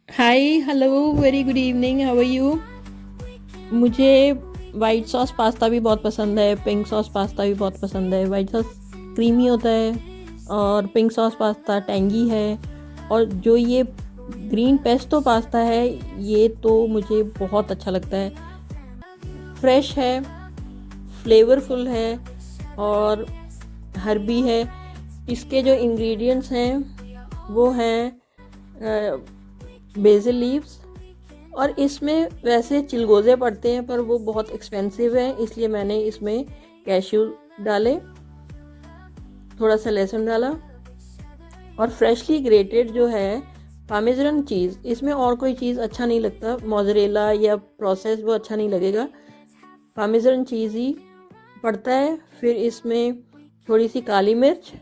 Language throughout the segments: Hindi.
Hi hello very good evening, how are you. मुझे वाइट सॉस पास्ता भी बहुत पसंद है, पिंक सॉस पास्ता भी बहुत पसंद है। वाइट सॉस क्रीमी होता है और पिंक सॉस पास्ता टैंगी है। और जो ये ग्रीन पेस्टो पास्ता है ये तो मुझे बहुत अच्छा लगता है। फ्रेश है, फ्लेवरफुल है और हर्बी है। इसके जो इंग्रेडिएंट्स हैं वो हैं बेसिल लीव्स, और इसमें वैसे चिलगोज़े पड़ते हैं पर वो बहुत एक्सपेंसिव है, इसलिए मैंने इसमें कैश्यू डाले, थोड़ा सा लहसुन डाला और फ्रेशली ग्रेटेड जो है पामेजरन चीज़। इसमें और कोई चीज़ अच्छा नहीं लगता, मोज़रेला या प्रोसेस वो अच्छा नहीं लगेगा, पामेजरन चीज़ ही पड़ता है। फिर इसमें थोड़ी सी काली मिर्च,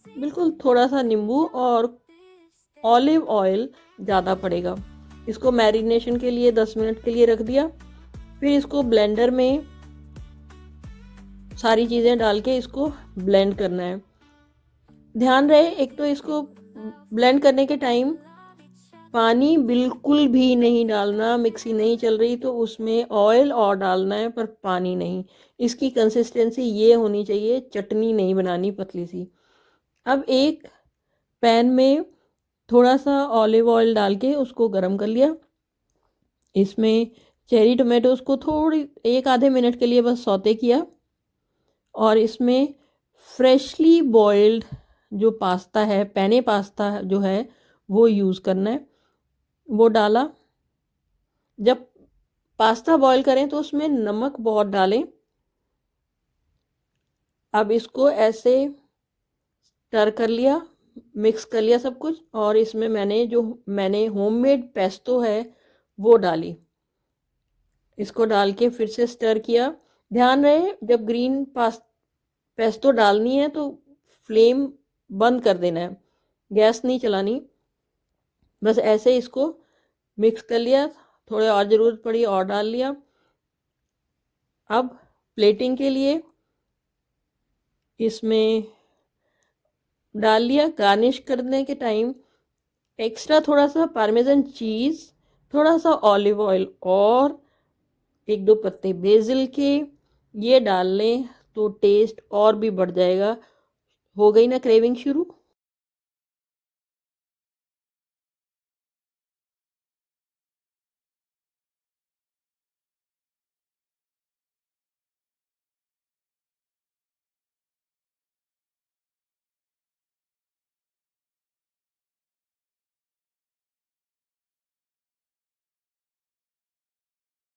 बिल्कुल थोड़ा सा नींबू और ऑलिव ऑयल ज़्यादा पड़ेगा। इसको मैरिनेशन के लिए 10 मिनट के लिए रख दिया। फिर इसको ब्लेंडर में सारी चीज़ें डाल के इसको ब्लेंड करना है। ध्यान रहे, एक तो इसको ब्लेंड करने के टाइम पानी बिल्कुल भी नहीं डालना, मिक्सी नहीं चल रही तो उसमें ऑयल और डालना है पर पानी नहीं। इसकी कंसिस्टेंसी ये होनी चाहिए, चटनी नहीं बनानी पतली सी। अब एक पैन में थोड़ा सा ऑलिव ऑयल डाल के उसको गरम कर लिया। इसमें चेरी टोमेटोज़ को थोड़ी एक आधे मिनट के लिए बस सौते किया और इसमें फ्रेशली बॉइल्ड जो पास्ता है, पेने पास्ता जो है वो यूज़ करना है, वो डाला। जब पास्ता बॉईल करें तो उसमें नमक बहुत डालें। अब इसको ऐसे स्टर कर लिया, मिक्स कर लिया सब कुछ, और इसमें मैंने होममेड पेस्टो है वो डाली। इसको डाल के फिर से स्टर किया। ध्यान रहे, जब पेस्टो डालनी है तो फ्लेम बंद कर देना है, गैस नहीं चलानी। बस ऐसे इसको मिक्स कर लिया, थोड़े और ज़रूरत पड़ी और डाल लिया। अब प्लेटिंग के लिए इसमें डाल लिया। गार्निश करने के टाइम एक्स्ट्रा थोड़ा सा पार्मेजन चीज़, थोड़ा सा ऑलिव ऑयल और एक दो पत्ते बेसिल के ये डाल लें तो टेस्ट और भी बढ़ जाएगा। हो गई ना क्रेविंग शुरू।